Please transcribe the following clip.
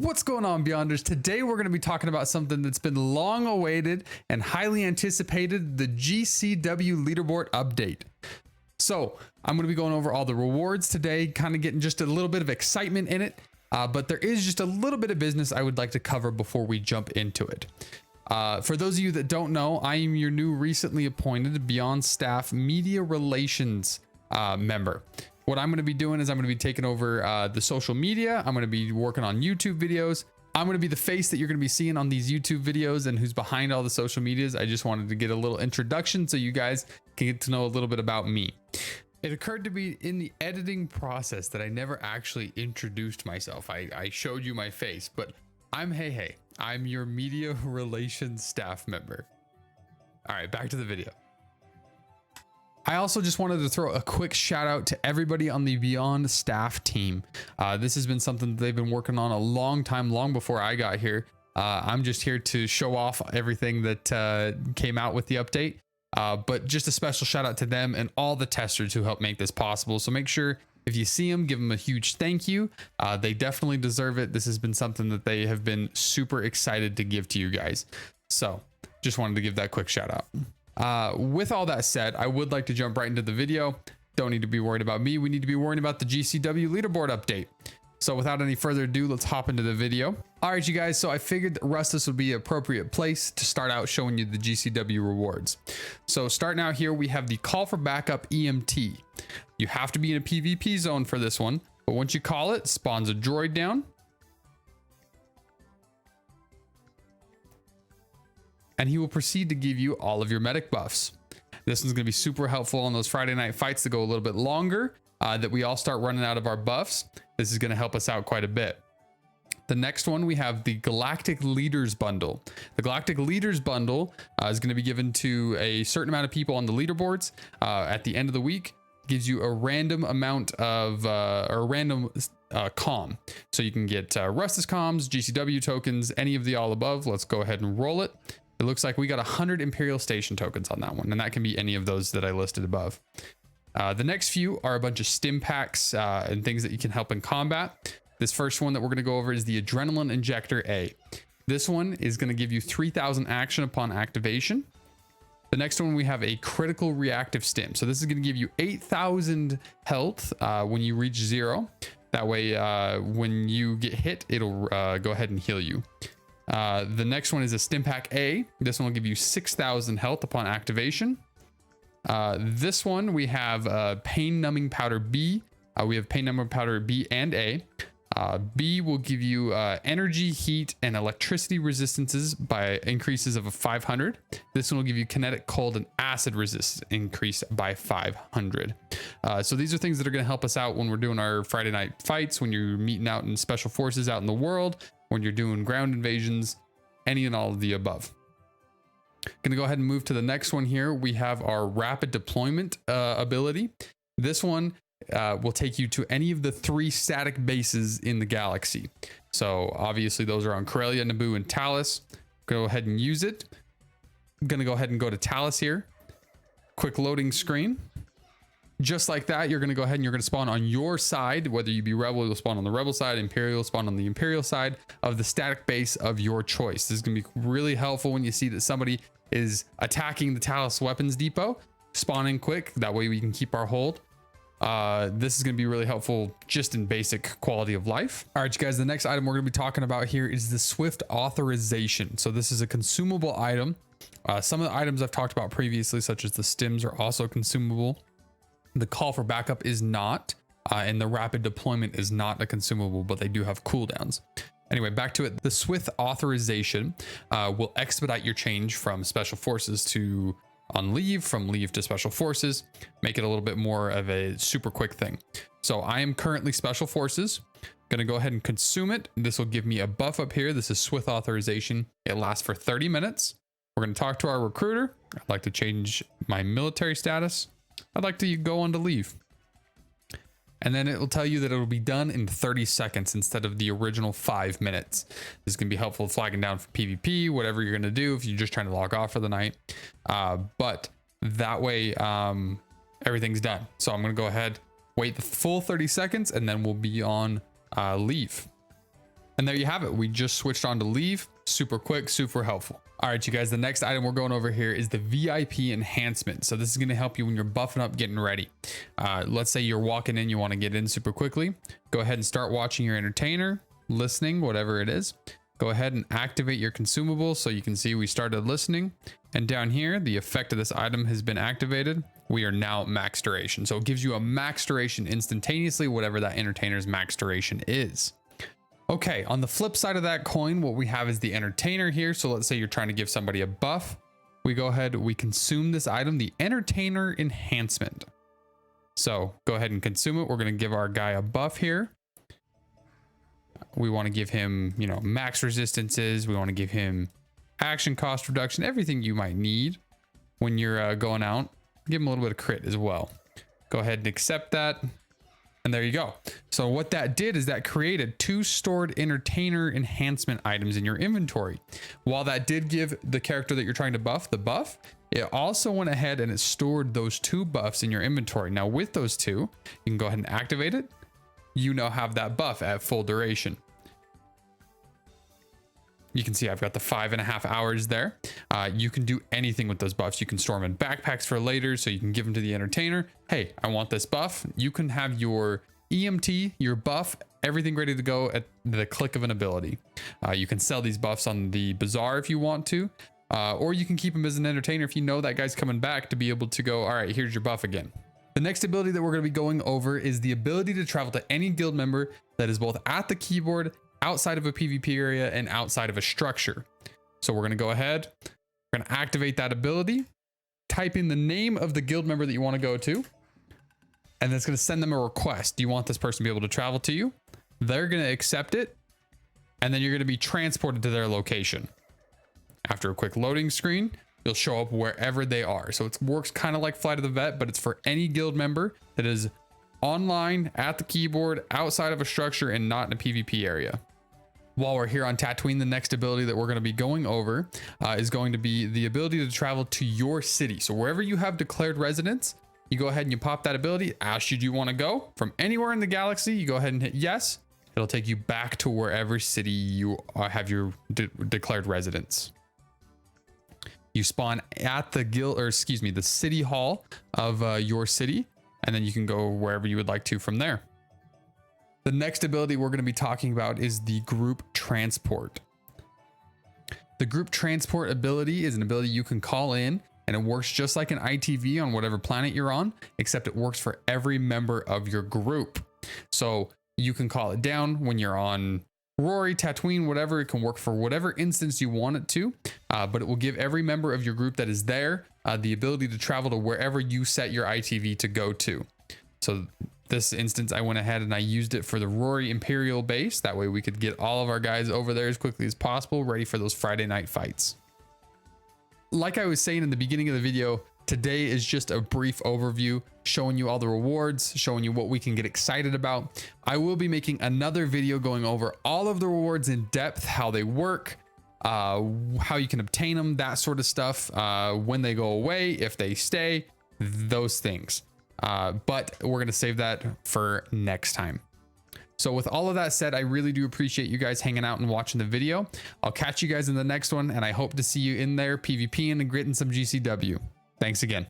What's going on, Beyonders? Today we're going to be talking about something that's been long awaited and highly anticipated, the GCW Leaderboard update. So I'm going to be going over all the rewards today, kind of getting just a little bit of excitement in it. But there is just a little bit of business I would like to cover before we jump into it. For those of you that don't know, I am your new recently appointed Beyond staff media relations member. What I'm going to be doing is I'm going to be taking over the social media. I'm going to be working on YouTube videos. I'm going to be the face that you're going to be seeing on these YouTube videos and who's behind all the social medias. I just wanted to get a little introduction so you guys can get to know a little bit about me. It occurred to me in the editing process that I never actually introduced myself. I showed you my face, but I'm Hayhay. I'm your media relations staff member. All right, back to the video. I also just wanted to throw a quick shout out to everybody on the Beyond staff team. This has been something that they've been working on a long time, long before I got here. I'm just here to show off everything that came out with the update. But just a special shout out to them and all the testers who helped make this possible. So make sure if you see them, give them a huge thank you. They definitely deserve it. This has been something that they have been super excited to give to you guys. So just wanted to give that quick shout out. With all that said, I would like to jump right into the video. Don't need to be worried about me. We need to be worried about the GCW leaderboard update. So without any further ado, let's hop into the video. All right, you guys. So I figured that Rustus would be an appropriate place to start out showing you the GCW rewards. So starting out here, we have the call for backup EMT. You have to be in a PvP zone for this one, but once you call it, spawns a droid down. And he will proceed to give you all of your medic buffs. This one's going to be super helpful on those Friday night fights that go a little bit longer, that we all start running out of our buffs. This is going to help us out quite a bit. The next one, we have the Galactic Leaders Bundle. The Galactic Leaders Bundle is going to be given to a certain amount of people on the leaderboards at the end of the week. Gives you a random amount of or random comm. So you can get Rustus comms, GCW tokens, any of the all above. Let's go ahead and roll it. It looks like we got 100 Imperial Station tokens on that one, and that can be any of those that I listed above. The next few are a bunch of stim packs and things that you can help in combat. This first one that we're going to go over is the Adrenaline Injector A. This one is going to give you 3,000 action upon activation. The next one, we have a Critical Reactive Stim. So this is going to give you 8,000 health when you reach 0. That way, when you get hit, it'll go ahead and heal you. The next one is a Stim Pack A. This one will give you 6,000 health upon activation. This one, we have Pain Numbing Powder B. We have Pain Numbing Powder B and A. B will give you energy, heat, and electricity resistances by increases of 500. This one will give you kinetic, cold, and acid resistance increase by 500. So these are things that are going to help us out when we're doing our Friday night fights, when you're meeting out in special forces out in the world, when you're doing ground invasions, any and all of the above. Gonna go ahead and move to the next one here. We have our rapid deployment ability. This one will take you to any of the 3 static bases in the galaxy. So obviously those are on Corellia, Naboo, and Talos. Go ahead and use it. I'm gonna go ahead and go to Talos here. Quick loading screen. Just like that, you're going to go ahead and you're going to spawn on your side. Whether you be Rebel, you'll spawn on the Rebel side. Imperial, spawn on the Imperial side of the static base of your choice. This is going to be really helpful when you see that somebody is attacking the Talos weapons depot. Spawn in quick. That way we can keep our hold. This is going to be really helpful just in basic quality of life. All right, you guys, the next item we're going to be talking about here is the Swift Authorization. So this is a consumable item. Some of the items I've talked about previously, such as the stims, are also consumable. The call for backup is not, and the rapid deployment is not a consumable, but they do have cooldowns. Anyway, back to it. The Swift Authorization will expedite your change from special forces to on leave, from leave to special forces, make it a little bit more of a super quick thing. So I am currently special forces. Going to go ahead and consume it. This will give me a buff up here. This is Swift Authorization. It lasts for 30 minutes. We're going to talk to our recruiter. I'd like to change my military status. I'd like to go on to leave. And then it will tell you that it'll be done in 30 seconds instead of the original 5 minutes. This is going to be helpful flagging down for PvP, whatever you're going to do if you're just trying to log off for the night. But that way, everything's done. So I'm going to go ahead, wait the full 30 seconds, and then we'll be on leave. And there you have it. We just switched on to leave. Super quick, super helpful. All right, you guys, the next item we're going over here is the VIP enhancement. So this is going to help you when you're buffing up, getting ready. Let's say you're walking in, you want to get in super quickly. Go ahead and start watching your entertainer, listening, whatever it is. Go ahead and activate your consumable so you can see we started listening. And down here, the effect of this item has been activated. We are now max duration. So it gives you a max duration instantaneously, whatever that entertainer's max duration is. Okay, on the flip side of that coin, what we have is the entertainer here. So let's say you're trying to give somebody a buff. We go ahead, we consume this item, the entertainer enhancement. So go ahead and consume it. We're going to give our guy a buff here. We want to give him, you know, max resistances. We want to give him action cost reduction, everything you might need when you're going out. Give him a little bit of crit as well. Go ahead and accept that. And there you go. So what that did is that created 2 stored entertainer enhancement items in your inventory. While that did give the character that you're trying to buff the buff, it also went ahead and it stored those 2 buffs in your inventory. Now with those 2, you can go ahead and activate it. You now have that buff at full duration. You can see I've got the 5.5 hours there. You can do anything with those buffs. You can store them in backpacks for later, so you can give them to the entertainer. Hey, I want this buff. You can have your EMT, your buff, everything ready to go at the click of an ability. You can sell these buffs on the bazaar if you want to, or you can keep them as an entertainer if you know that guy's coming back to be able to go, all right, here's your buff again. The next ability that we're going to be going over is the ability to travel to any guild member that is both at the keyboard, outside of a PvP area, and outside of a structure. So we're going to go ahead, we're going to activate that ability, type in the name of the guild member that you want to go to, and it's going to send them a request. Do you want this person to be able to travel to you? They're going to accept it, and then you're going to be transported to their location. After a quick loading screen, you'll show up wherever they are. So it works kind of like Flight of the Vet, but it's for any guild member that is online, at the keyboard, outside of a structure, and not in a PvP area. While we're here on Tatooine, the next ability that we're going to be going over is going to be the ability to travel to your city. So wherever you have declared residence, you go ahead and you pop that ability. Asks you, do you want to go from anywhere in the galaxy? You go ahead and hit yes. It'll take you back to wherever city you have your declared residence. You spawn at the the city hall of your city, and then you can go wherever you would like to from there. The next ability we're going to be talking about is the group transport. The group transport ability is an ability you can call in, and it works just like an ITV on whatever planet you're on, except it works for every member of your group. So you can call it down when you're on Rory, Tatooine, whatever. It can work for whatever instance you want it to, but it will give every member of your group that is there the ability to travel to wherever you set your ITV to go to. So this instance, I went ahead and I used it for the Rory Imperial base. That way we could get all of our guys over there as quickly as possible, ready for those Friday night fights. Like I was saying in the beginning of the video, today is just a brief overview, showing you all the rewards, showing you what we can get excited about. I will be making another video going over all of the rewards in depth, how they work, how you can obtain them, that sort of stuff, when they go away, if they stay, those things. But we're going to save that for next time. So with all of that said, I really do appreciate you guys hanging out and watching the video. I'll catch you guys in the next one, and I hope to see you in there PvPing and gritting some GCW. Thanks again.